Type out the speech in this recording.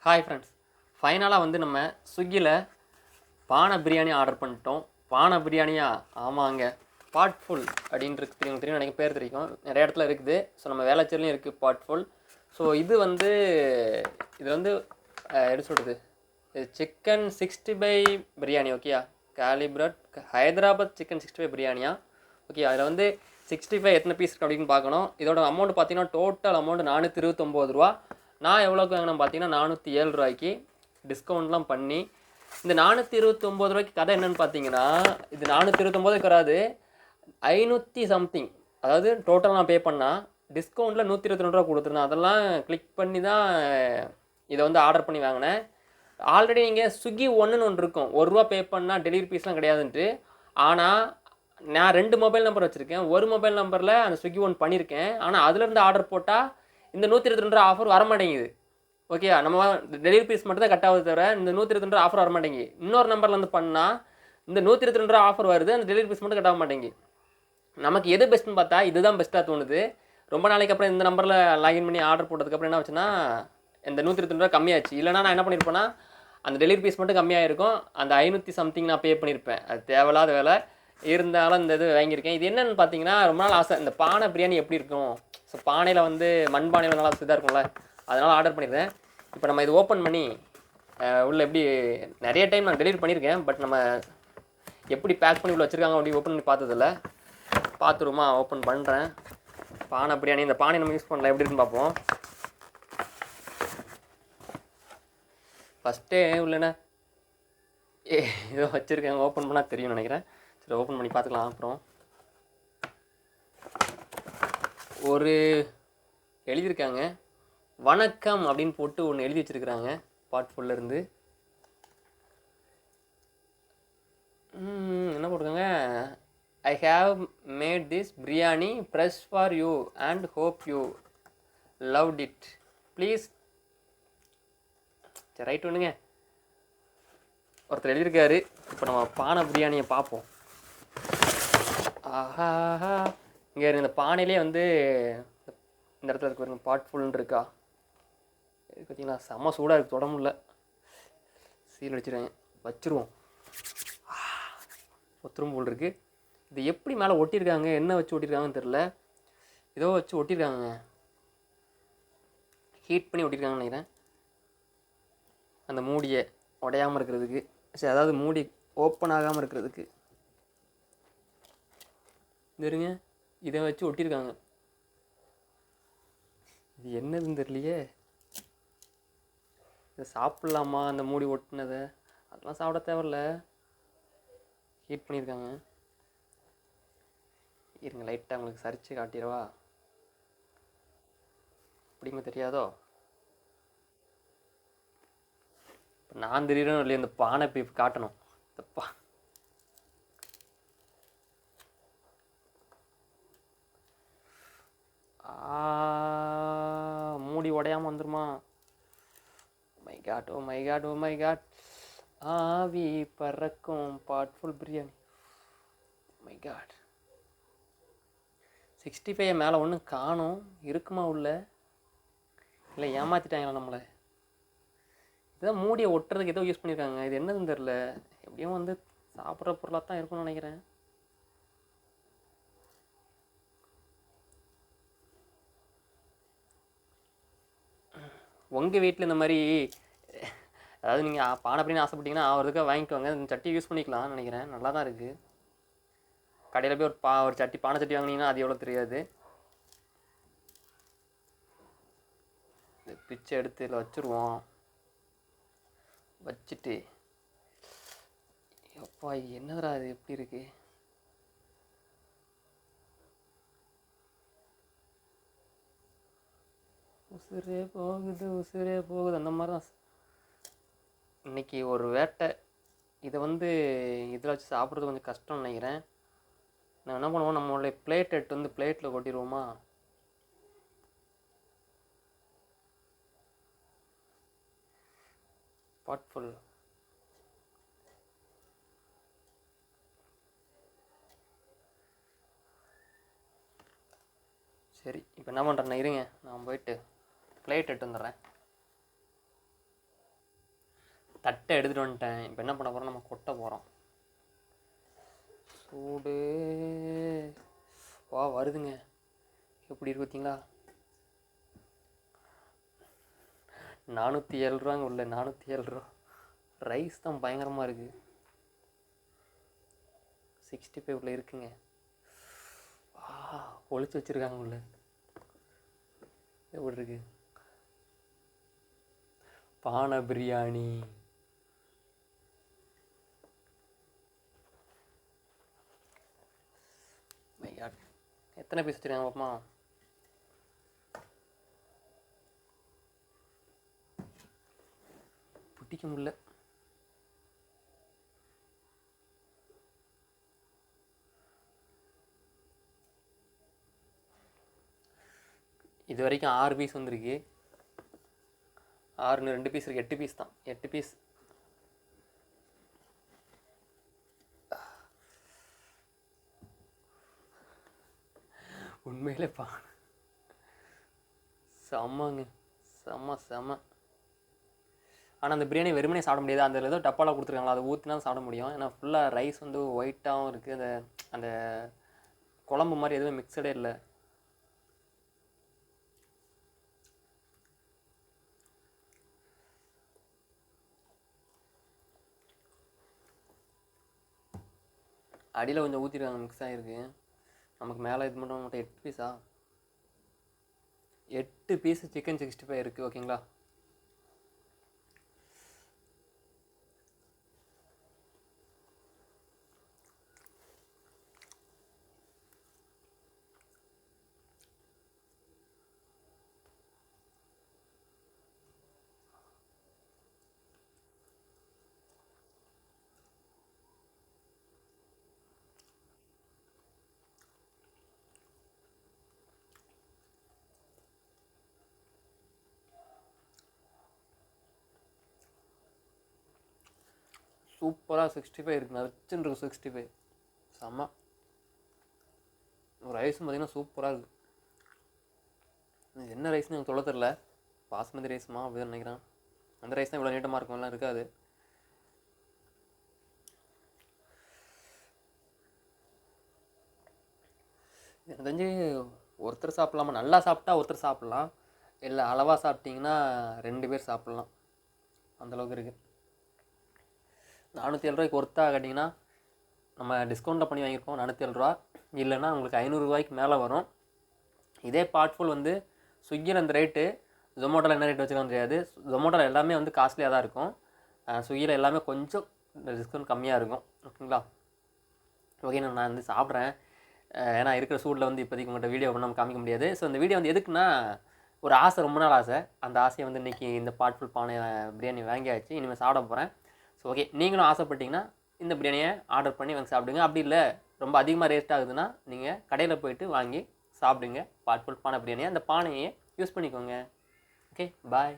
Hi friends, ஃபைனலாக வந்து நம்ம ஸ்விக்கியில் பானை பிரியாணி ஆர்டர் பண்ணிட்டோம். பானை பிரியாணியா? ஆமாங்க, பாட்ஃபுல் அப்படின்றது தெரியும் தெரியும் எனக்கு பேர் தெரியும், நிறைய இடத்துல இருக்குது. ஸோ நம்ம வேளச்சேரிலையும் இருக்குது பாட்ஃபுல். ஸோ இது வந்து எப்படி சொல்கிறது, சிக்கன் 65 பிரியாணி. ஓகேயா, காலிப்ரட் ஹைதராபாத் சிக்கன் 65 பிரியாணியா? ஓகே, அதில் வந்து 65 எத்தனை பீஸ் இருக்குது அப்படின்னு பார்க்கணும். இதோட அமௌண்ட் பார்த்தீங்கன்னா டோட்டல் அமௌண்ட் 429 ரூபா. நான் எவ்வளோக்கு வாங்கினேன் பார்த்தீங்கன்னா 407 ரூபாய்க்கு டிஸ்கவுண்ட்லாம் பண்ணி. இந்த 429 ரூபாய்க்கு கதை என்னென்னு பார்த்தீங்கன்னா, இது 429க்கு வராது, 500 சம்திங். அதாவது டோட்டல் நான் பே பண்ணால் டிஸ்கவுண்ட்டில் 122 ரூபா கொடுத்துருந்தேன். அதெல்லாம் கிளிக் பண்ணி தான் இதை வந்து ஆர்டர் பண்ணி வாங்கினேன். ஆல்ரெடி நீங்கள் ஸ்விக்கி ஒன்று இருக்கும், 1 ரூபா பே பண்ணால் டெலிவரி ஃபீஸ்லாம் கிடையாதுன்ட்டு. ஆனால் நான் 2 மொபைல் நம்பர் வச்சுருக்கேன். ஒரு மொபைல் நம்பரில் அந்த ஸ்விக்கி ஒன் பண்ணியிருக்கேன். ஆனால் அதுலேருந்து ஆர்டர் போட்டால் இந்த 122 ரூபா ஆஃபர் வர மாட்டேங்குது. ஓகே, நம்ம டெலிவரி ஃபீஸ் மட்டும் தான் கட் ஆகுது, தவிர இந்த 122 ரூபா ஆஃபர் வர மாட்டேங்குது. இன்னொரு நம்பர்லேருந்து பண்ணால் இந்த 122 ரூபா ஆஃபர் வருது, அந்த டெலிவரி ஃபீஸ் மட்டும் கட் ஆக மாட்டேங்குது. நமக்கு எது பெஸ்ட்டுன்னு பார்த்தா இதுதான் பெஸ்ட்டாக தோணுது. ரொம்ப நாளைக்கு அப்புறம் இந்த நம்பரில் லாகின் பண்ணி ஆர்டர் போட்டதுக்கப்புறம் என்ன ஆச்சுன்னா, இந்த 122 ரூபா கம்மியாச்சு. இல்லைனா நான் என்ன பண்ணியிருப்பேன்னா, அந்த டெலிவரி ஃபீஸ் மட்டும் கம்மியாக இருக்கும், அந்த 500 சம்திங் நான் பே பண்ணியிருப்பேன். அது தேவையில்லாத வேலை. இருந்தாலும் இந்த இது வாங்கியிருக்கேன். இது என்னென்னு பார்த்தீங்கன்னா, ரொம்ப நாள் ஆசை, இந்த பானை பிரியாணி எப்படி இருக்கும். ஸோ பானையில் வந்து மண்பானையில் நல்லா இதாக இருக்கும்ல, அதனால் ஆர்டர் பண்ணியிருந்தேன். இப்போ நம்ம இது ஓப்பன் பண்ணி உள்ளே எப்படி, நிறைய டைம் நான் டெலிவரி பண்ணியிருக்கேன், பட் நம்ம எப்படி பேக் பண்ணி உள்ள வச்சுருக்காங்க அப்படி ஓப்பன் பண்ணி பார்த்ததில்ல. பார்த்துருமா, ஓப்பன் பண்ணுறேன். பானை பிரியாணி, இந்த பானை நம்ம யூஸ் பண்ணலாம், எப்படி இருக்குன்னு பார்ப்போம். ஃபஸ்ட்டே உள்ளன ஏதோ வச்சுருக்கேன், ஓப்பன் பண்ணால் தெரியும்னு நினைக்கிறேன். சரி, ஓப்பன் பண்ணி பார்த்துக்கலாம். அப்புறம் ஒரு எழுதியிருக்காங்க, வணக்கம் அப்படின்னு போட்டு ஒன்று எழுதி வச்சுருக்குறாங்க பாட்ஃபுல்லேருந்து. என்ன போட்டிருக்காங்க, I have made this biryani fresh for you and hope you loved it please. சரி, ரைட் ஒன்றுங்க, ஒருத்தர் எழுதியிருக்காரு. இப்போ நம்ம பானை பிரியாணியை பார்ப்போம். ஆஹா, இங்கே இந்த பானையிலே வந்து இந்த இடத்துல இருக்கு பாருங்க, பாட்ஃபுல்னு இருக்கா. பார்த்தீங்களா, செம்ம சூடாக இருக்குது, தொட முடியல. சீல் வச்சுருவோம். ஒத்துரும் போல் இருக்குது. இது எப்படி மேலே ஒட்டியிருக்காங்க, என்ன வச்சு ஒட்டியிருக்காங்கன்னு தெரில. ஏதோ வச்சு ஒட்டியிருக்காங்க, ஹீட் பண்ணி ஒட்டியிருக்காங்கன்னு நினைக்கிறேன், அந்த மூடியை உடையாமல் இருக்கிறதுக்கு. சரி, அதாவது மூடி ஓப்பன் ஆகாமல் இருக்கிறதுக்கு. இருங்க, இதை வச்சு ஒட்டியிருக்காங்க. இது என்னதுன்னு தெரியலையே. இதை சாப்பிட்லாமா, அந்த மூடி ஒட்டினதை? அதெல்லாம் சாப்பிட தேவையில்ல, ஹீட் பண்ணியிருக்காங்க. இருங்க, லைட்டாக உங்களுக்கு சரிச்சு காட்டிடவா, அப்படிங்க தெரியாதோ. இப்போ நான் தெரியணும் இல்லையா, இந்த பானை இப்போ காட்டணும். தப்பா மூடி உடையாமல் வந்துருமா? My god, oh my god, oh my god. ஆவி பறக்கும் பாட்ஃபுல் பிரியாணி. மை காட், 65 மேலே ஒன்றும் காணும், இருக்குமா உள்ள? இல்லை ஏமாற்றிட்டாங்களா நம்மளை? இதுதான் மூடியை ஒட்டுறதுக்கு ஏதோ யூஸ் பண்ணியிருக்காங்க. இது என்னதுன்னு தெரில, எப்படியும் வந்து சாப்பிட்ற பொருளாக தான் இருக்கும்னு நினைக்கிறேன். உங்கள் வீட்டில் இந்த மாதிரி அதாவது நீங்கள் பானை அப்படின்னு ஆசைப்பட்டீங்கன்னா அவருக்காக வாங்கிக்கோங்க. இந்த சட்டி யூஸ் பண்ணிக்கலாம்னு நினைக்கிறேன், நல்லா தான் இருக்குது. கடையில் போய் ஒரு சட்டி, பானை சட்டி வாங்கினீங்கன்னா அது எவ்வளோ தெரியாது. பிச்சை எடுத்து இதில் வச்சுருவோம். வச்சுட்டு எப்பா என்னதுடா இது எப்படி இருக்கு. உசுரே போகுது, உசுரே போகுது, அந்த மாதிரி தான். இன்றைக்கி ஒரு வேட்டை. இதை வந்து இதில் வச்சு சாப்பிட்றது கொஞ்சம் கஷ்டம்னு நினைக்கிறேன். நான் என்ன பண்ணுவோம், நம்மளுடைய பிளேட் எடுத்து வந்து பிளேட்டில் கொட்டிடுவோமா. பாட்ஃபுல் சரி, இப்போ என்ன பண்ணுறேன்னா இருங்க, நான் போயிட்டு பிளேட் எடுத்து வந்துடுறேன். தட்டை எடுத்துகிட்டு வந்துட்டேன். இப்போ என்ன பண்ண போகிறோம், நம்ம கொட்ட போகிறோம். சூடு வா வருதுங்க. எப்படி இருக்கு பார்த்தீங்களா? 407 ரூபாங்க உள்ள, 407 ரூபா. ரைஸ் தான் பயங்கரமாக இருக்குது. 65 உள்ள இருக்குங்க. ஒளிச்சு வச்சுருக்காங்க உள்ள. எப்படி இருக்கு பானை பிரியாணி. எத்தனை பீஸ் வச்சுருக்காங்க பாப்பா? பிடிக்க முடியல. இது வரைக்கும் 6 பீஸ் வந்திருக்கு. 6 2 பீஸ் இருக்குது, 8 பீஸ் தான். 8 பீஸ். உண்மையிலே செம்மங்க, செம்ம. ஆனால் அந்த பிரியாணி வெறுமனே சாப்பிட முடியாது. அந்த ஏதோ டப்பாவில் கொடுத்துருக்காங்களா, அதை ஊற்றினா சாப்பிட முடியும். ஏன்னா ஃபுல்லாக ரைஸ் வந்து ஒயிட்டாகவும் இருக்குது. அந்த அந்த குழம்பு மாதிரி எதுவும் மிக்சடே இல்லை. அடியில் கொஞ்சம் ஊற்றிருக்காங்க, மிக்ஸ் ஆகிருக்கு. நமக்கு மேலே இது மட்டும் 8 பீஸா? 8 பீஸ் சிக்கன் 65 இருக்குது. ஓகேங்களா? சூப்பராக 65 இருக்குது. நச்சுன்னு இருக்கும் 65. செம்ம. ரைஸும் பார்த்திங்கன்னா சூப்பராக இருக்குது. என்ன ரைஸ்னு எனக்கு சொல்ல தெரில. பாஸ்மதி ரைஸுமா அப்படின்னு நினைக்கிறேன். அந்த ரைஸ் தான் இவ்வளோ நீட்டமாக இருக்கும், எல்லாம் இருக்காது. எனக்கு தெரிஞ்சு ஒருத்தர் சாப்பிட்லாமா? நல்லா சாப்பிட்டா ஒருத்தர் சாப்பிட்லாம், இல்லை அளவாக சாப்பிட்டிங்கன்னா 2 பேர் சாப்பிட்லாம். அந்தளவுக்கு இருக்குது. 407 ரூபாய்க்கு ஒர்த்தாக கேட்டிங்கன்னா நம்ம டிஸ்கவுண்ட்டில் பண்ணி வாங்கியிருக்கோம் 407 ரூபா. இல்லைன்னா உங்களுக்கு 500 ரூபாய்க்கு மேலே வரும். இதே பார்ட்ஃபுல் வந்து ஸ்விக்கியில் அந்த ரேட்டு, ஜொமேட்டோவில் என்ன ரேட் வச்சுருக்கான்னு தெரியாது. ஜொமேட்டோவில் எல்லாமே வந்து காஸ்ட்லியாக தான் இருக்கும். ஸ்விக்கியில் எல்லாமே கொஞ்சம் டிஸ்கவுண்ட் கம்மியாக இருக்கும். ஓகேங்களா? ஓகே, நான் வந்து சாப்பிட்றேன். ஏன்னா இருக்கிற சூடில் வந்து இப்போதைக்கு உங்கள்கிட்ட வீடியோ நம்ம காமிக்க முடியாது. ஸோ இந்த வீடியோ வந்து எதுக்குன்னா, ஒரு ஆசை, ரொம்ப நாள் ஆசை. அந்த ஆசையை வந்து இன்றைக்கி இந்த பார்ட்ஃபுல் பானை பிரியாணி வாங்கியாச்சு. இனிமேல் சாப்பிட போகிறேன். ஸோ ஓகே, நீங்களும் ஆசைப்பட்டிங்கன்னா இந்த பிரியாணியை ஆர்டர் பண்ணி வாங்கி சாப்பிடுங்க. அப்படி இல்லை ரொம்ப அதிகமாக ரேட் ஆகுதுன்னா நீங்கள் கடையில் போய்ட்டு வாங்கி சாப்பிடுங்க. பார்ட்ஃபுல் பானை பிரியாணியை, அந்த பானையை யூஸ் பண்ணிக்கோங்க. ஓகே, பாய்.